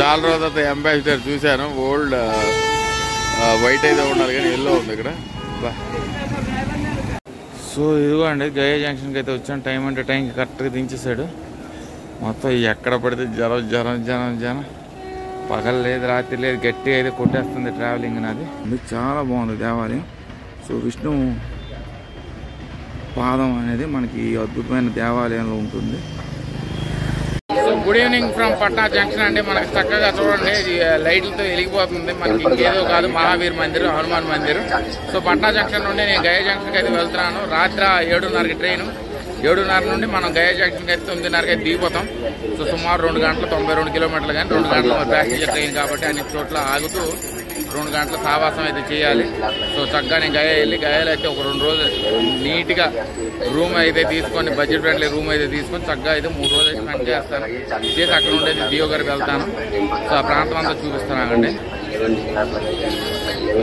చాలా రోజుల తర్వాత అంబాసిడర్ చూశాను. ఓల్డ్ వైట్ అయితే ఉండాలి కానీ ఎల్లో ఉంది ఇక్కడ. సో ఇదిగోండి గయా జంక్షన్కి అయితే వచ్చాను. టైం అంటే టైంకి కరెక్ట్గా దించేశాడు. మొత్తం ఎక్కడ పడితే జనం పగలు లేదు రాత్రి లేదు, గట్టిగా అయితే కొట్టేస్తుంది ట్రావెలింగ్ నాది. చాలా బాగుంది దేవాలయం. సో విష్ణు పాదం అనేది మనకి అద్భుతమైన దేవాలయంలో ఉంటుంది. So good evening from Patna junction అండి. మనకి చక్కగా చూడండి లైట్లతో వెలిగిపోతుంది. మనకి ఇంకేదో కాదు, మహావీర్ మందిర్, హనుమాన్ మందిర్. సో పట్నా జంక్షన్ నుండి నేను గయా జంక్షన్కి అయితే వెళ్తున్నాను. రాత్రి 7:30కి ట్రైన్. 7:30 నుండి మనం గయా జంక్షన్కి అయితే 9:30కి అయితే దిగిపోతాం. సో సుమారు 2 గంటలు 92 కిలోమీటర్లు, కానీ 2 గంటలు ప్యాసింజర్ ట్రైన్ కాబట్టి అన్ని చోట్ల ఆగుతూ 2 గంటల సావాసం అయితే చేయాలి. సో చక్కగా నేను గయా వెళ్ళి గయాలో అయితే ఒక 2 రోజులు నీట్గా రూమ్ అయితే తీసుకొని, బడ్జెట్ ఫ్రెండ్లీ రూమ్ అయితే తీసుకొని చక్కగా అయితే 3 రోజులు అయితే స్పెండ్ చేస్తాను. చేసి అక్కడ ఉండేది దియోగర్కి వెళ్తాను. సో ఆ ప్రాంతం అంతా చూపిస్తున్నానండి.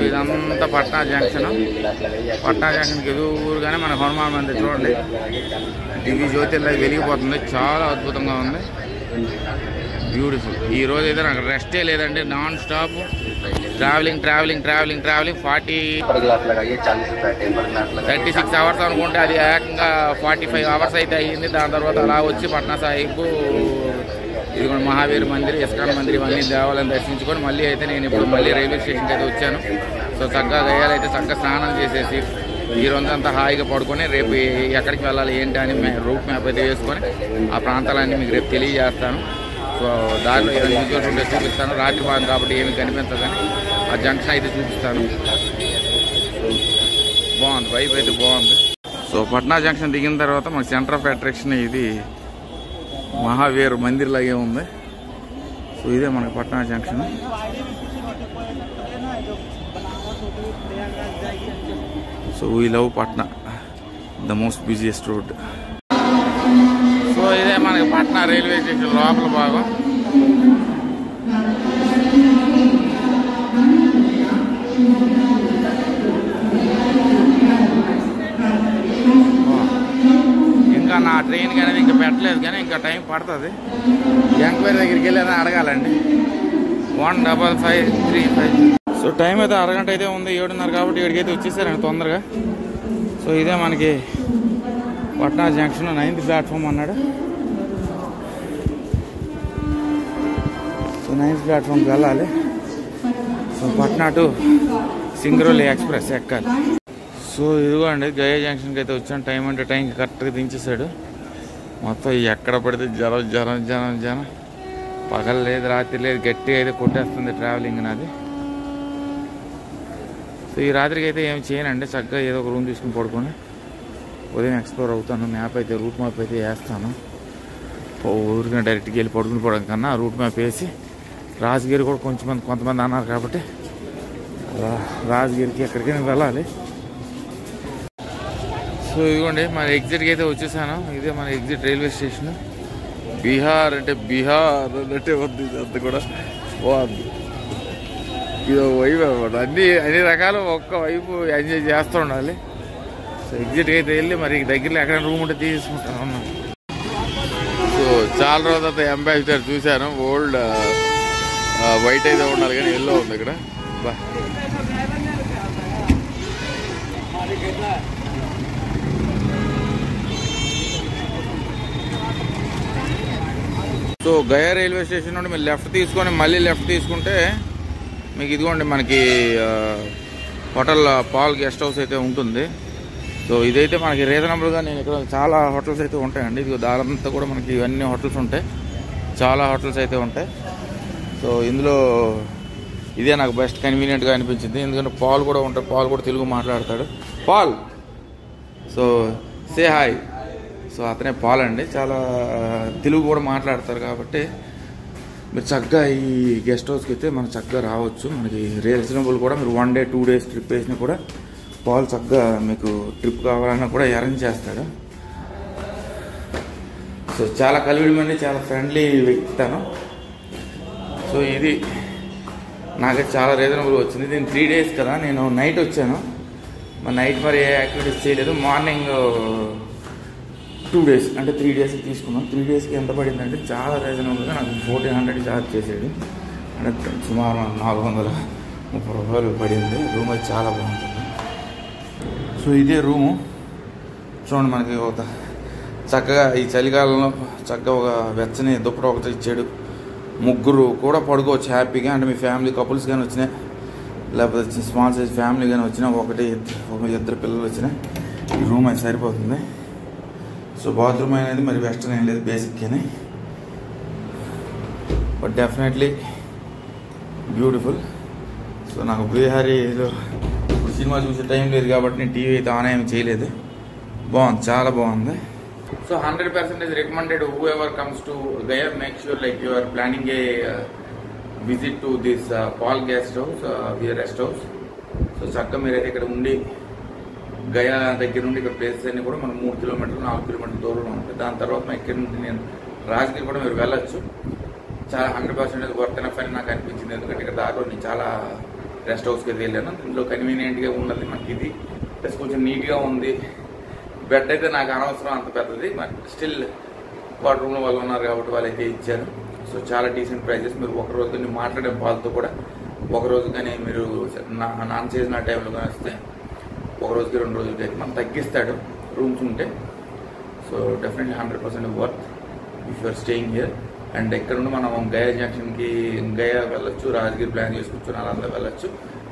ఇదంతా పట్నా జంక్షన్. పట్నా జంక్షన్కి ఎదురుగానే మన హనుమాన్ మందిర్ చూడండి, దివ్య జ్యోతిర్లా వెలిగిపోతుంది. చాలా అద్భుతంగా ఉంది, బ్యూటిఫుల్. ఈ రోజు అయితే నాకు రెస్టే లేదండి, నాన్ స్టాప్ ట్రావెలింగ్ 36 అవర్స్ అనుకుంటే అది ఏకంగా 45 అవర్స్ అయితే అయ్యింది. దాని తర్వాత అలా వచ్చి పట్నా సాహిబ్, ఇది కూడా మహావీర్ మందిర్, ఇస్కాన్ మందిర్, ఇవన్నీ దేవాలయం దర్శించుకొని మళ్ళీ అయితే నేను ఇప్పుడు మళ్ళీ రైల్వే స్టేషన్కి అయితే వచ్చాను. సో చక్కగా గయాలైతే చక్కగా స్నానం చేసేసి ఈ రోజంతా హాయిగా పడుకొని రేపు ఎక్కడికి వెళ్ళాలి ఏంటి అని రూట్ మ్యాప్ అయితే వేసుకొని ఆ ప్రాంతాలన్నీ మీకు రేపు తెలియజేస్తాను. సో దారిలో ఏమైనా విజువల్స్ ఉంటే చూపిస్తాను. రాత్రి భాగం కాబట్టి ఏమి కనిపించదని ఆ జంక్షన్ అయితే చూపిస్తాను. బాగుంది, వైపు అయితే బాగుంది. సో పట్నా జంక్షన్ దిగిన తర్వాత మనకి సెంటర్ ఆఫ్ అట్రాక్షన్ ఇది మహావీర్ మందిర్ లాగే ఉంది. సో ఇదే మనకి Patna junction. So we love Patna, the most busiest road. So ఇదే మనకి పట్నా రైల్వే స్టేషన్ లోపల భాగం. ఇంకా నా ట్రైన్కి అనేది ఇంకా పెట్టలేదు, కానీ ఇంకా టైం పడుతుంది. ఎంక్వైరీ దగ్గరికి వెళ్ళేదా అడగాలండి. 15535. సో టైం అయితే అరగంట అయితే ఉంది, 7:30 కాబట్టి 7కి వచ్చేసారండి తొందరగా. సో ఇదే మనకి పట్నా జంక్షన్ 9th ప్లాట్ఫామ్ అన్నాడు. సో 9th ప్లాట్ఫామ్కి వెళ్ళాలి. So Patna to Singrauli express ఎక్కాలి. సో ఇదిగోండి గయా జంక్షన్కి అయితే వచ్చాను. టైం అంటే టైంకి కరెక్ట్గా దించేశాడు. మొత్తం ఎక్కడ పడితే జనం పగలు లేదు రాత్రి లేదు, గట్టిగా అయితే కొట్టేస్తుంది ట్రావెలింగ్ నాది. సో ఈ రాత్రికి అయితే ఏం చేయనండి, చక్కగా ఏదో ఒక రూమ్ తీసుకుని పడుకొని ఉదయం ఎక్స్ప్లోర్ అవుతాను. మ్యాప్ అయితే రూట్ మ్యాప్ అయితే వేస్తాను. ఊరికైనా డైరెక్ట్గా వెళ్ళి పడుకుని పోవడం కన్నా రూట్ మ్యాప్ వేసి రాజగిరి కూడా కొంతమంది అన్నారు కాబట్టి రాజగిరికి ఎక్కడికైనా వెళ్ళాలి. సో ఇదిగోండి మన ఎగ్జిట్కి అయితే వచ్చేసాను. ఇదే మన ఎగ్జిట్ రైల్వే స్టేషన్. బీహార్ అంటే బీహార్ అన్నట్టే ఉంది, అంత కూడా బాగుంది. ఇది వైపు అనమాట, అన్ని రకాలు ఒక్క వైపు ఎంజాయ్ చేస్తూ ఉండాలి. సో ఎగ్జిట్కి అయితే వెళ్ళి మరి దగ్గరలో ఎక్కడైనా రూమ్ ఉంటే తీసుకుంటాను అన్నాను. సో చాలా రోజుల తర్వాత అంబాసిడర్ చూశాను. ఓల్డ్ వైట్ అయితే ఉండాలి కానీ ఎల్లో ఉంది ఇక్కడ. సో గయా రైల్వే స్టేషన్ నుండి మీరు లెఫ్ట్ తీసుకొని మళ్ళీ లెఫ్ట్ తీసుకుంటే మీకు ఇదిగోండి మనకి హోటల్ పాల్ గెస్ట్ హౌస్ అయితే ఉంటుంది. సో ఇదైతే మనకి రీజనబుల్గా, నేను ఇక్కడ చాలా హోటల్స్ అయితే ఉంటాయండి. ఇది దారంతా కూడా మనకి ఇవన్నీ హోటల్స్ ఉంటాయి, చాలా హోటల్స్ అయితే ఉంటాయి. సో ఇందులో ఇదే నాకు బెస్ట్ కన్వీనియంట్గా అనిపించింది, ఎందుకంటే పాల్ కూడా ఉంటాడు. పాల్ కూడా తెలుగు మాట్లాడతాడు. Paul, so say hi. So అతనే పాల్ అండి, చాలా తెలుగు కూడా మాట్లాడతారు కాబట్టి మీరు చక్కగా ఈ గెస్ట్ హౌస్కి అయితే మనం చక్కగా రావచ్చు. మనకి రీజనబుల్ కూడా, మీరు 1 day 2 days ట్రిప్ వేసినా కూడా పాల్ చక్కగా మీకు ట్రిప్ కావాలన్నా కూడా అరేంజ్ చేస్తాడు. సో చాలా కలివిడిమండి, చాలా ఫ్రెండ్లీ వ్యక్తి తను. సో ఇది నాకైతే చాలా రీజనబుల్ వచ్చింది. దీని 3 days కదా, నేను నైట్ వచ్చాను. మరి నైట్ మరి ఏ యాక్టివిటీస్ చేయలేదు. మార్నింగ్ 2 days అంటే 3 days తీసుకున్నాం. 3 daysకి ఎంత పడిందంటే చాలా రీజనబుల్గా నాకు 1400 ఛార్జ్ చేసాడు. అంటే సుమారు 430 రూపాయలు పడింది. రూమ్ అయితే చాలా బాగుంటుంది. సో ఇదే రూము చూడండి. మనకి ఒక చక్కగా ఈ చలికాలంలో చక్కగా ఒక వెచ్చని దుప్పట ఒకటి ఇచ్చాడు. ముగ్గురు కూడా పడుకోవచ్చు హ్యాపీగా. అంటే మీ ఫ్యామిలీ కపుల్స్ కానీ వచ్చినాయి, లేకపోతే స్మాల్ సైజ్ ఫ్యామిలీ కానీ వచ్చినా, ఇద్దరు పిల్లలు వచ్చినా ఈ రూమ్ అయితే సరిపోతుంది. సో బాత్రూమ్ అనేది మరి వెస్టర్న్ ఏం లేదు, బేసిక్ అని, బట్ డెఫినెట్లీ బ్యూటిఫుల్. సో నాకు బీహారీలో ఇప్పుడు సినిమా చూసే టైం లేదు కాబట్టి నేను టీవీ అయితే ఆన్ ఏమి చేయలేదు. బాగుంది, చాలా బాగుంది. So 100% recommended whoever comes to Gaya, make sure like you are planning a visit to this Paul guest house, via rest house. So చక్కగా మీరైతే ఇక్కడ ఉండి గయా దగ్గర నుండి ఇక్కడ ప్లేసెస్ అన్ని కూడా మనం 3 కిలోమీటర్లు 4 కిలోమీటర్ల దూరంలో ఉంటుంది. దాని తర్వాత ఇక్కడ నుండి నేను రాజగిరి కూడా మీరు వెళ్ళొచ్చు. చాలా 100% వర్త్ ఎనఫ్ అని నాకు అనిపించింది. ఎందుకంటే ఇక్కడ దారిలో నేను చాలా రెస్ట్ హౌస్కి అయితే వెళ్ళాను. ఇందులో కన్వీనియంట్గా ఉన్నది మనకి ఇది, ప్లస్ కొంచెం నీట్గా ఉంది. బెడ్ అయితే నాకు అనవసరం అంత పెద్దది, బట్ స్టిల్ వాటర్ రూమ్లో వాళ్ళు ఉన్నారు కాబట్టి వాళ్ళు అయితే ఇచ్చారు. సో చాలా డీసెంట్ ప్రైజెస్. మీరు ఒక రోజు కానీ మాట్లాడే వాళ్ళతో కూడా ఒక రోజు కానీ మీరు నాన్ సీజనల్ టైంలో కానీ వస్తే ఒక రోజుకి 2 రోజులకి అయితే మనం తగ్గిస్తాడు రూమ్స్ ఉంటే. So definitely 100% worth if you're staying here. And ఇక్కడ నుండి మనం గయా జంక్షన్కి గయా వెళ్ళొచ్చు, రాజగిరి ప్లాన్ చేసుకోవచ్చు, నాలందా వెళ్ళొచ్చు.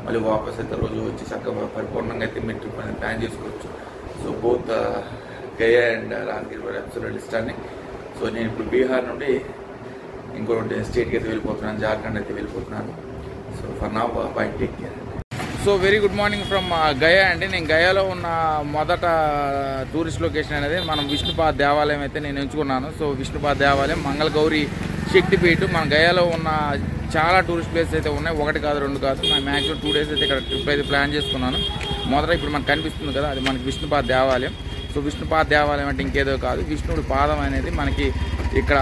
మళ్ళీ వాపస్ అయితే రోజు వచ్చి చక్కగా పరిపూర్ణంగా అయితే మీరు ట్రిప్ అనేది ప్లాన్ చేసుకోవచ్చు. So both Gaya and Rajgir కూడా అబ్సల్యూట్లీ స్టన్నింగ్. సో నేను ఇప్పుడు బీహార్ నుండి ఇంకోటి స్టేట్కి అయితే వెళ్ళిపోతున్నాను, జార్ఖండ్ అయితే వెళ్ళిపోతున్నాను. So for now bye, take care. So very good morning from Gaya అండి. నేను గయాలో ఉన్న మొదట టూరిస్ట్ లొకేషన్ అనేది మనం విష్ణుపాద్ దేవాలయం అయితే నేను ఎంచుకున్నాను. సో విష్ణుపాద్ దేవాలయం, మంగళగౌరి శక్తిపీఠం. మన గయాలో ఉన్న చాలా టూరిస్ట్ ప్లేసెస్ అయితే ఉన్నాయి, 1 కాదు 2 కాదు. నేను మ్యాక్సిమం 2 days అయితే ఇక్కడ ట్రిప్ అయితే ప్లాన్ చేసుకున్నాను. మొదట ఇప్పుడు మనకు కనిపిస్తుంది కదా, అది మనకి విష్ణుపాద్ దేవాలయం. సో విష్ణుపాద్ దేవాలయం అంటే ఇంకేదో కాదు, విష్ణుడి పాదం అనేది మనకి ఇక్కడ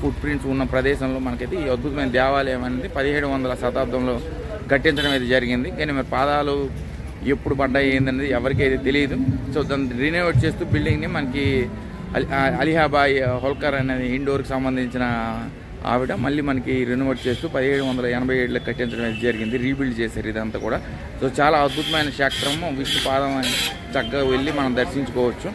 ఫుట్ ప్రింట్స్ ఉన్న ప్రదేశంలో మనకైతే ఈ అద్భుతమైన దేవాలయం అనేది 1700వ శతాబ్దంలో కట్టించడం అయితే జరిగింది. కానీ మరి పాదాలు ఎప్పుడు పడ్డాయి ఏందనేది ఎవరికైతే తెలియదు. సో దాన్ని రినోవేట్ చేస్తూ బిల్డింగ్ని మనకి అలీహాబాయి హోల్కర్ అనేది ఇండోర్కి సంబంధించిన ఆవిడ మళ్ళీ మనకి రెనోవేట్ చేస్తూ 1787లో కట్టించడం అయితే జరిగింది. రీబిల్డ్ చేశారు ఇదంతా కూడా. సో చాలా అద్భుతమైన క్షేత్రము, విష్ణు పాదం చక్కగా వెళ్ళి మనం దర్శించుకోవచ్చు.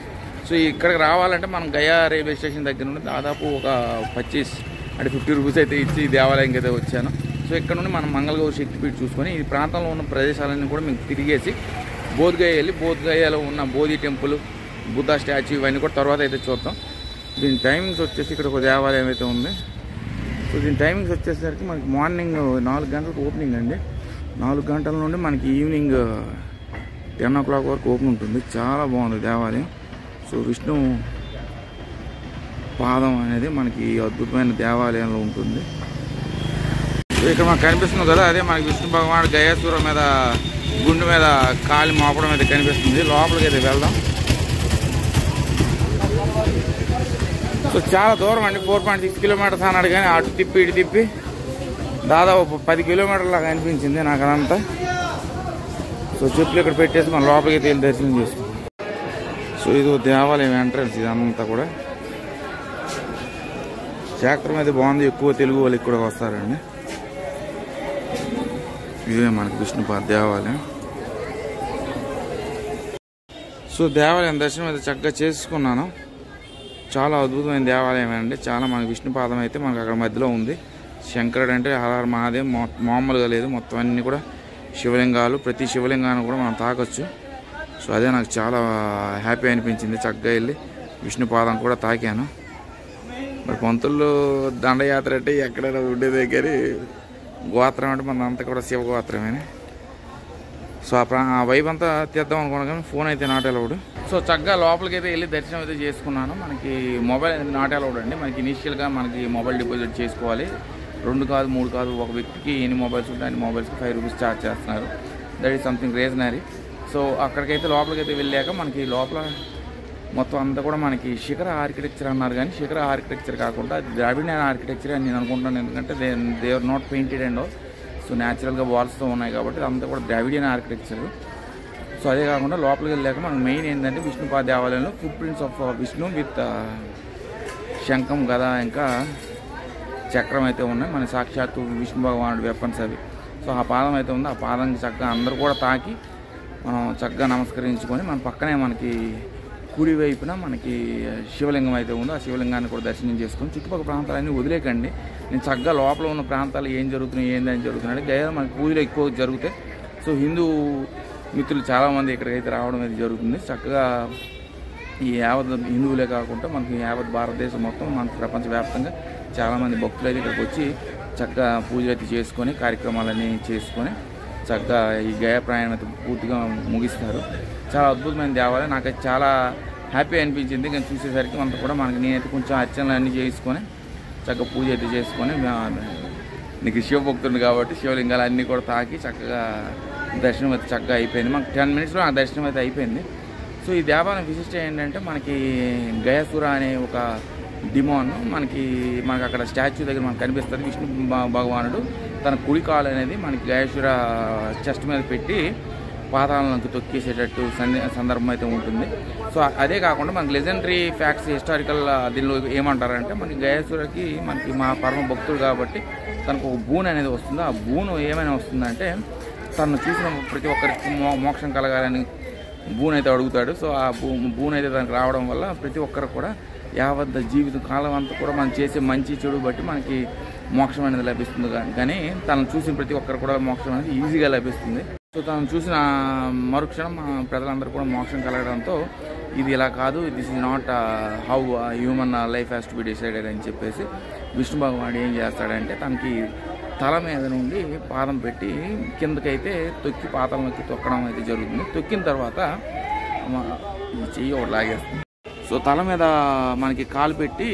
సో ఇక్కడికి రావాలంటే మనం గయా రైల్వే స్టేషన్ దగ్గర నుండి దాదాపు ఒక 50 రూపీస్ అయితే ఇచ్చి ఈ దేవాలయంకి అయితే వచ్చాను. సో ఇక్కడ నుండి మనం మంగళగౌరి శక్తిపీఠ చూసుకొని ఈ ప్రాంతంలో ఉన్న ప్రదేశాలన్నీ కూడా మీకు తిరిగేసి బోధ్గయ వెళ్ళి బోధ్గయలో ఉన్న బోధి టెంపుల్, బుద్ధ స్టాచ్యూ ఇవన్నీ కూడా తర్వాత అయితే చూద్దాం. దీని టైమింగ్స్ వచ్చేసి ఇక్కడ ఒక దేవాలయం అయితే ఉంది. సో దీని టైమింగ్స్ వచ్చేసరికి మనకి మార్నింగ్ 4 గంటలకు ఓపెనింగ్ అండి. 4 గంటల నుండి మనకి ఈవినింగ్ 10 o'clock వరకు ఓపెన్ ఉంటుంది. చాలా బాగుంది దేవాలయం. సో విష్ణు పాదం అనేది మనకి అద్భుతమైన దేవాలయంలో ఉంటుంది. సో ఇక్కడ మనకు కనిపిస్తుంది కదా, అదే మనకి విష్ణు భగవానుడు గయాసురం మీద గుండు మీద కాలి మోపడం అయితే కనిపిస్తుంది. లోపలికి అయితే వెళ్దాం. సో చాలా దూరం అండి, 4.6 kilometers అన్నాడు. కానీ అటు తిప్పి ఇటు తిప్పి దాదాపు 10 kilometers లాగా అనిపించింది నాకు అదంతా. సో చెప్పులు ఇక్కడ పెట్టేసి మనం లోపలికి అయితే వెళ్ళి దర్శనం చేసుకుంటాం. సో ఇది దేవాలయం ఎంట్రన్స్, ఇదంతా కూడా క్షేత్రం అయితే బాగుంది. ఎక్కువ తెలుగు వాళ్ళు ఇక్కడ వస్తారండి. ఇదే మనకి విష్ణుపాద్ దేవాలయం. సో దేవాలయం దర్శనం అయితే చక్కగా చేసుకున్నాను. చాలా అద్భుతమైన దేవాలయం అండి. చాలా మనకి విష్ణుపాదం అయితే మనకు అక్కడ మధ్యలో ఉంది. శంకరుడు అంటే హరహర మహాదేవ్ మామూలుగా లేదు, మొత్తం అన్నీ కూడా శివలింగాలు. ప్రతి శివలింగాన్ని కూడా మనం తాకొచ్చు. సో అదే నాకు చాలా హ్యాపీ అనిపించింది. చక్కగా వెళ్ళి విష్ణుపాదం కూడా తాకాను. మరి పంతుల్లో దండయాత్ర అంటే ఎక్కడైనా ఉండేదే, కానీ గోత్రం అంటే మన అంతా కూడా శివ గోత్రమేని. సో ఆ వైపు అంతా తీద్దాం అనుకున్నాను, కానీ ఫోన్ అయితే నాట్ అలౌడ్. సో చక్కగా లోపలికి అయితే వెళ్ళి దర్శనం అయితే చేసుకున్నాను. మనకి మొబైల్ అనేది నాట్ అలౌడ్ అండి. మనకి ఇనీషియల్గా మనకి మొబైల్ డిపాజిట్ చేసుకోవాలి. 2 కాదు 3 కాదు, ఒక వ్యక్తికి ఎన్ని మొబైల్స్ ఉంటాయి అన్ని మొబైల్స్కి 5 రూపీస్ ఛార్జ్ చేస్తున్నారు. దట్ ఈస్ సంథింగ్ రీజనరీ. సో అక్కడికైతే లోపలికైతే వెళ్ళాక మనకి లోపల మొత్తం అంతా కూడా మనకి శిఖర ఆర్కిటెక్చర్ అన్నారు. కానీ శిఖర ఆర్కిటెక్చర్ కాకుండా ద్రావిడియన్ ఆర్కిటెక్చర్ అని నేను అనుకుంటున్నాను. ఎందుకంటే they are not painted and all. So న్యాచురల్గా వాల్స్తో ఉన్నాయి కాబట్టి అంతా కూడా ద్రావిడియన్ ఆర్కిటెక్చర్. సో అదే కాకుండా లోపలికి వెళ్ళాక మనకు మెయిన్ ఏంటంటే విష్ణుపాద్ దేవాలయంలో foot prints of Vishnu with శంఖం గద ఇంకా చక్రం అయితే ఉన్నాయి. మన సాక్షాత్తు విష్ణు భగవానుడి వెపన్స్ అవి. సో ఆ పాదం అయితే ఉంది. ఆ పాదానికి చక్కగా అందరూ కూడా తాకి మనం చక్కగా నమస్కరించుకొని మన పక్కనే మనకి కుడి వైపున మనకి శివలింగం అయితే ఉందో ఆ శివలింగాన్ని కూడా దర్శనం చేసుకొని చుట్టుపక్కల ప్రాంతాలన్నీ వదిలేకండి. నేను చక్కగా లోపల ఉన్న ప్రాంతాలు ఏం జరుగుతున్నాయి ఏందని జరుగుతున్నాయి గయా మనకి పూజలు ఎక్కువ జరుగుతాయి. సో హిందూ మిత్రులు చాలామంది ఇక్కడికైతే రావడం అయితే జరుగుతుంది. చక్కగా ఈ యావత్ హిందువులే కాకుండా మనకి యావత్ భారతదేశం మొత్తం మనకి ప్రపంచవ్యాప్తంగా చాలామంది భక్తులు అయితే ఇక్కడికి వచ్చి చక్కగా పూజలు అయితే చేసుకొని కార్యక్రమాలన్నీ చేసుకొని చక్కగా ఈ గయా ప్రయాణం అయితే పూర్తిగా ముగిస్తారు. చాలా అద్భుతమైన దేవాలయం. నాకైతే చాలా హ్యాపీ అనిపించింది. కానీ చూసేసరికి అంతా కూడా మనకి నేనైతే కొంచెం అర్చనలు అన్నీ చేసుకొని చక్కగా పూజ అయితే చేసుకొని నీకు శివభక్తుడు కాబట్టి శివలింగాలు అన్నీ కూడా తాకి చక్కగా దర్శనం అయితే చక్కగా అయిపోయింది. మనకు 10 మినిట్స్లో ఆ దర్శనం అయితే అయిపోయింది. సో ఈ దేవాలయం విశిష్టం ఏంటంటే మనకి గయాసుర అనే ఒక డిమాన్ మనకి అక్కడ స్టాచ్యూ దగ్గర మనకు కనిపిస్తుంది. విష్ణు భగవానుడు తన కుడి కాలు అనేది మనకి గయాసుర చెస్ట్ మీద పెట్టి పాతాళంలోకి తొక్కేసేటట్టు సందర్భం అయితే ఉంటుంది. సో అదే కాకుండా మనకి లెజెండరీ ఫ్యాక్ట్స్ హిస్టారికల్ దీనిలో ఏమంటారంటే మనకి గయాసురకి మనకి మా పరమ భక్తుడు కాబట్టి తనకు ఒక బూన్ అనేది వస్తుంది. ఆ బూను ఏమైనా వస్తుందంటే తను చూసిన ప్రతి ఒక్కరికి మోక్షం కలగాలని బూన్ అయితే అడుగుతాడు. సో ఆ బూన్ అయితే దానికి రావడం వల్ల ప్రతి ఒక్కరు కూడా యావత్ జీవితం కాలం అంతా కూడా మనం చేసే మంచి చెడు బట్టి మనకి మోక్షం అనేది లభిస్తుంది. కానీ తనను చూసిన ప్రతి ఒక్కరు కూడా మోక్షం అనేది ఈజీగా లభిస్తుంది. సో తను చూసిన మరుక్షణం ప్రజలందరూ కూడా మోక్షం కలగడంతో ఇది ఇలా కాదు, this is not how human life has to be decided అని చెప్పేసి విష్ణు భగవానుడు ఏం చేస్తాడంటే తనకి తల మీద నుండి పాదం పెట్టి కిందకైతే తొక్కి పాతాళంలోకి తొక్కడం అయితే జరుగుతుంది. తొక్కిన తర్వాత చెయ్యి ఒకటి లాగేస్తుంది. సో తల మీద మనకి కాలు పెట్టి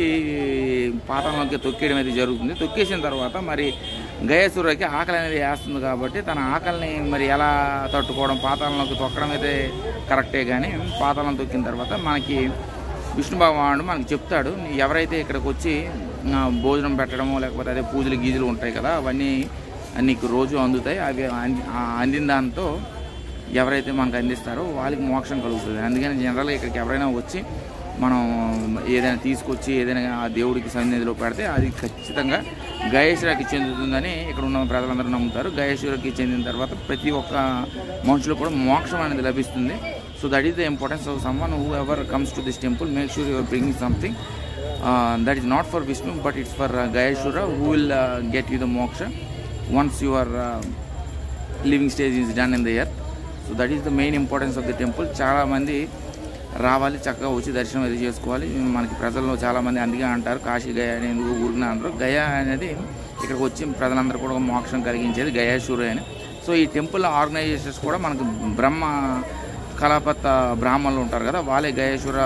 పాతాళంలోకి తొక్కేయడం అయితే జరుగుతుంది. తొక్కేసిన తర్వాత మరి గయాసురకి ఆకలి అనేది వేస్తుంది కాబట్టి తన ఆకలిని మరి ఎలా తట్టుకోవడం పాతాళంలోకి తొక్కడం అయితే కరెక్టే. కానీ పాతాళం తొక్కిన తర్వాత మనకి విష్ణు భగవానుడు మనకి చెప్తాడు, ఎవరైతే ఇక్కడికి వచ్చి భోజనం పెట్టడమో లేకపోతే అదే పూజలు గీజులు ఉంటాయి కదా అవన్నీ నీకు రోజు అందుతాయి. అవి అందిన దాంతో ఎవరైతే మనకు అందిస్తారో వాళ్ళకి మోక్షం కలుగుతుంది. అందుకని జనరల్గా ఇక్కడికి ఎవరైనా వచ్చి మనం ఏదైనా తీసుకొచ్చి ఏదైనా ఆ దేవుడికి సన్నిధిలో పెడితే అది ఖచ్చితంగా గయేశ్వరకి చెందుతుందని ఇక్కడ ఉన్న ప్రజలందరూ నమ్ముతారు. గయేశ్వరకి చెందిన తర్వాత ప్రతి ఒక్క మనుషులు కూడా మోక్షం అనేది లభిస్తుంది. So that is the importance of someone whoever comes to this temple. Make sure you are bringing something that is not for Vishnu but it's for Gayashura who will get you the moksha once your living stage is done in the earth. So that is the main importance of the temple. చాలా మంది రావాలి, చక్కగా వచ్చి దర్శనం అది చేసుకోవాలి. మనకి ప్రజల్లో చాలామంది అందుకే అంటారు కాశీ గయా అని ఎందుకు ఊరిన అంటారు. గయా అనేది ఇక్కడికి వచ్చి ప్రజలందరూ కూడా మోక్షం కలిగించేది గయాసుర అని. సో ఈ టెంపుల్ ఆర్గనైజేషన్స్ కూడా మనకు బ్రహ్మ కళాపత్ బ్రాహ్మణులు ఉంటారు కదా, వాళ్ళే గయేశ్వర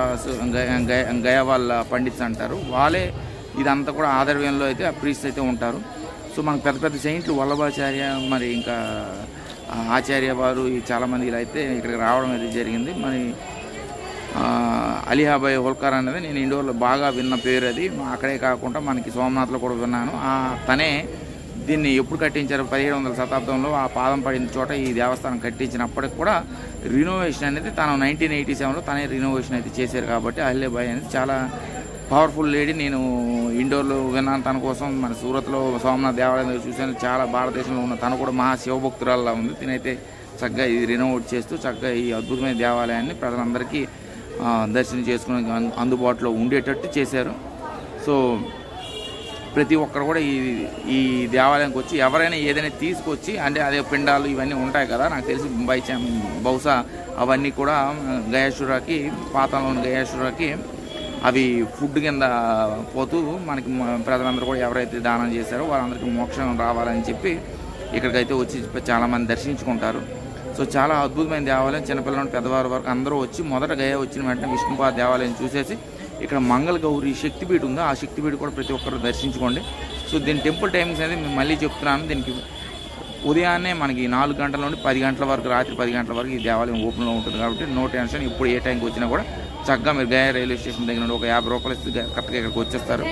గయా వాళ్ళ పండిట్స్ అంటారు. వాళ్ళే ఇదంతా కూడా ఆదర్వ్యంలో అయితే ఆ ప్రీస్ట్ అయితే ఉంటారు. సో మనకు పెద్ద పెద్ద సెయింట్లు వల్లభాచార్య మరి ఇంకా ఆచార్య వారు చాలామంది ఇలా అయితే ఇక్కడికి రావడం అయితే జరిగింది. మరి అలీహాబాయ్ హోల్కర్ అనేది నేను ఇండోర్లో బాగా విన్న పేరు. అది అక్కడే కాకుండా మనకి సోమనాథ్లో కూడా విన్నాను. తనే దీన్ని ఎప్పుడు కట్టించారు 1700వ శతాబ్దంలో ఆ పాదం పడిన చోట ఈ దేవస్థానం కట్టించినప్పటికి కూడా రినోవేషన్ అనేది తను 1987లో తనే రినోవేషన్ అయితే చేశారు. కాబట్టి అహిల్యాబాయి అనేది చాలా పవర్ఫుల్ లేడీ. నేను ఇండోర్లో విన్నాను తన కోసం. మన సూరత్లో సోమనాథ్ దేవాలయం చూశాను. చాలా భారతదేశంలో ఉన్న తను కూడా మహా శివభక్తురాల్లా ఉంది. తినైతే చక్కగా ఇది రినోవేట్ చేస్తూ చక్కగా ఈ అద్భుతమైన దేవాలయాన్ని ప్రజలందరికీ దర్శనం చేసుకుని అందుబాటులో ఉండేటట్టు చేశారు. సో ప్రతి ఒక్కరు కూడా ఈ దేవాలయానికి వచ్చి ఎవరైనా ఏదైనా తీసుకొచ్చి అంటే అదే పిండాలు ఇవన్నీ ఉంటాయి కదా, నాకు తెలిసి బహుశా అవన్నీ కూడా గయాసురకి పాతాళంలోని గయాసురకి అవి ఫుడ్ కింద పోతూ మనకి ప్రజలందరూ కూడా ఎవరైతే దానం చేశారో వాళ్ళందరికీ మోక్షం రావాలని చెప్పి ఇక్కడికైతే వచ్చి చాలామంది దర్శించుకుంటారు. సో చాలా అద్భుతమైన దేవాలయం. చిన్నపిల్లల నుండి పెద్దవారి వరకు అందరూ వచ్చి మొదట గయా వచ్చిన వెంటనే విష్ణుపాద దేవాలయం చూసేసి ఇక్కడ మంగళ గౌరి శక్తిపీఠ ఉంది, ఆ శక్తిపీఠ కూడా ప్రతి ఒక్కరు దర్శించుకోండి. సో దీని టెంపుల్ టైమింగ్స్ అనేది నేను మళ్ళీ చెప్తున్నాను. దీనికి ఉదయాన్నే మనకి 4 గంటల నుండి 10 గంటల వరకు, రాత్రి 10 గంటల వరకు ఈ దేవాలయం ఓపెన్లో ఉంటుంది. కాబట్టి నో టెన్షన్. ఇప్పుడు ఏ టైంకి వచ్చినా కూడా చక్కగా మీరు గయా రైల్వే స్టేషన్ దగ్గర నుండి ఒక 50 రూపాయలు ఇస్తే కరెక్ట్గా ఇక్కడికి వచ్చేస్తారు.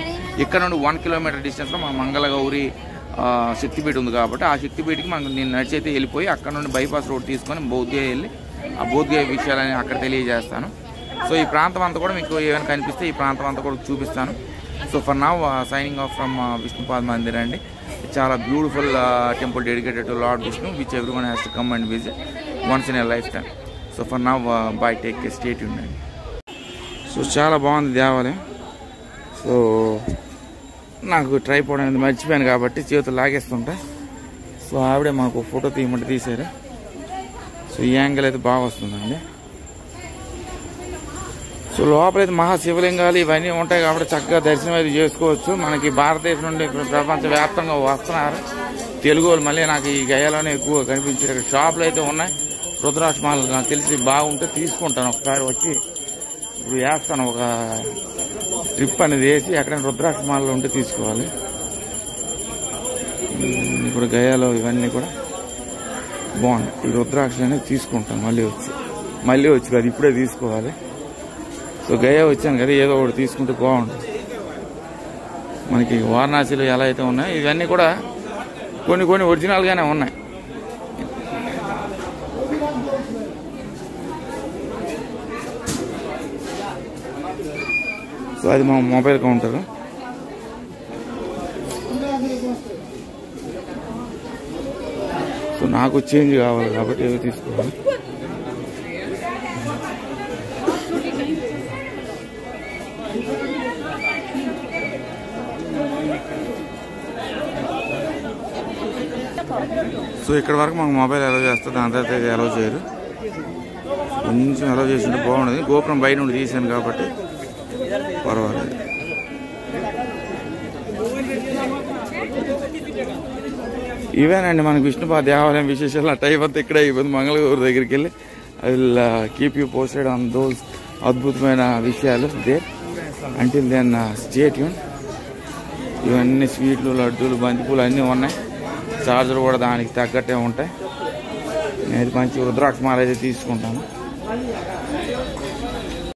ఇక్కడ నుండి 1 కిలోమీటర్ డిస్టెన్స్లో మన మంగళ గౌరి శక్తిపీఠ ఉంది. కాబట్టి ఆ శక్తిపీఠకి మనం నేను నడిచైతే వెళ్ళిపోయి అక్కడ నుండి బైపాస్ రోడ్ తీసుకొని బౌద్ధగయ వెళ్ళి ఆ బౌద్ధగయ విషయాలని అక్కడ తెలియజేస్తాను. సో ఈ ప్రాంతం అంతా కూడా మీకు ఏమైనా కనిపిస్తే ఈ ప్రాంతం అంతా కూడా చూపిస్తాను. So for now signing off from Vishnupad Mandir అండి. చాలా beautiful temple dedicated to lord Vishnu which everyone has to come and visit once in a lifetime. So for now bye take care, stay tuned అండి. So చాలా బాగుంది దేవాలయం. So నాకు tripod అనేది మర్చిపోయాను కాబట్టి చేతులు లాగేస్తుంటా. సో ఆవిడే మాకు ఫోటో తీయమంటే తీశారు. సో ఈ యాంగిల్ అయితే బాగా వస్తుందండి. సో లోపలైతే మహాశివలింగాలు ఇవన్నీ ఉంటాయి కాబట్టి చక్కగా దర్శనం అయితే చేసుకోవచ్చు. మనకి భారతదేశం నుండి ప్రపంచవ్యాప్తంగా వస్తున్నారు తెలుగు వాళ్ళు. మళ్ళీ నాకు ఈ గయాలోనే ఎక్కువ కనిపించారు. ఇక్కడ షాపులు అయితే ఉన్నాయి. రుద్రాక్షమాలు నాకు తెలిసి బాగుంటే తీసుకుంటాను. ఒకసారి వచ్చి ఇప్పుడు వేస్తాను, ఒక ట్రిప్ అనేది వేసి ఎక్కడైనా రుద్రాక్షమాలలో ఉంటే తీసుకోవాలి. ఇప్పుడు గయాలో ఇవన్నీ కూడా బాగున్నాయి. ఈ రుద్రాక్ష అనేది తీసుకుంటాను మళ్ళీ వచ్చి కాదు, ఇప్పుడే తీసుకోవాలి. సో గయా వచ్చాను కదా, ఏదో ఒకటి తీసుకుంటే బాగుంటుంది. మనకి వారణాసిలో ఎలా అయితే ఉన్నాయో ఇవన్నీ కూడా కొన్ని ఒరిజినల్గానే ఉన్నాయి. సో అది మా మొబైల్ కౌంటర్. సో నాకు చేంజ్ కావాలి కాబట్టి ఏదో తీసుకోవాలి. సో ఇక్కడ వరకు మాకు మొబైల్ అలౌ చేస్తారు, దాని తర్వాత అయితే అలౌ చేయరు. కొంచెం అలౌ చేసింటే బాగుండేది. గోపురం బయట నుండి తీసాను కాబట్టి పర్వాలేదు. ఇవేనండి మనకు విష్ణుపాద దేవాలయం విశేషాలు. ఆ టైం అంతా ఇక్కడే అయిపోయింది. మంగళగూరు దగ్గరికి వెళ్ళి I will keep you posted on those అద్భుతమైన విషయాలు there. Until then stay tune. ఇవన్నీ స్వీట్లు, లడ్డూలు, బంతిపూలు అన్నీ ఉన్నాయి. చార్జర్ కూడా దానికి తగ్గట్టే ఉంటాయి. నేను మంచి రుద్రాక్షమాల అయితే తీసుకుంటాను.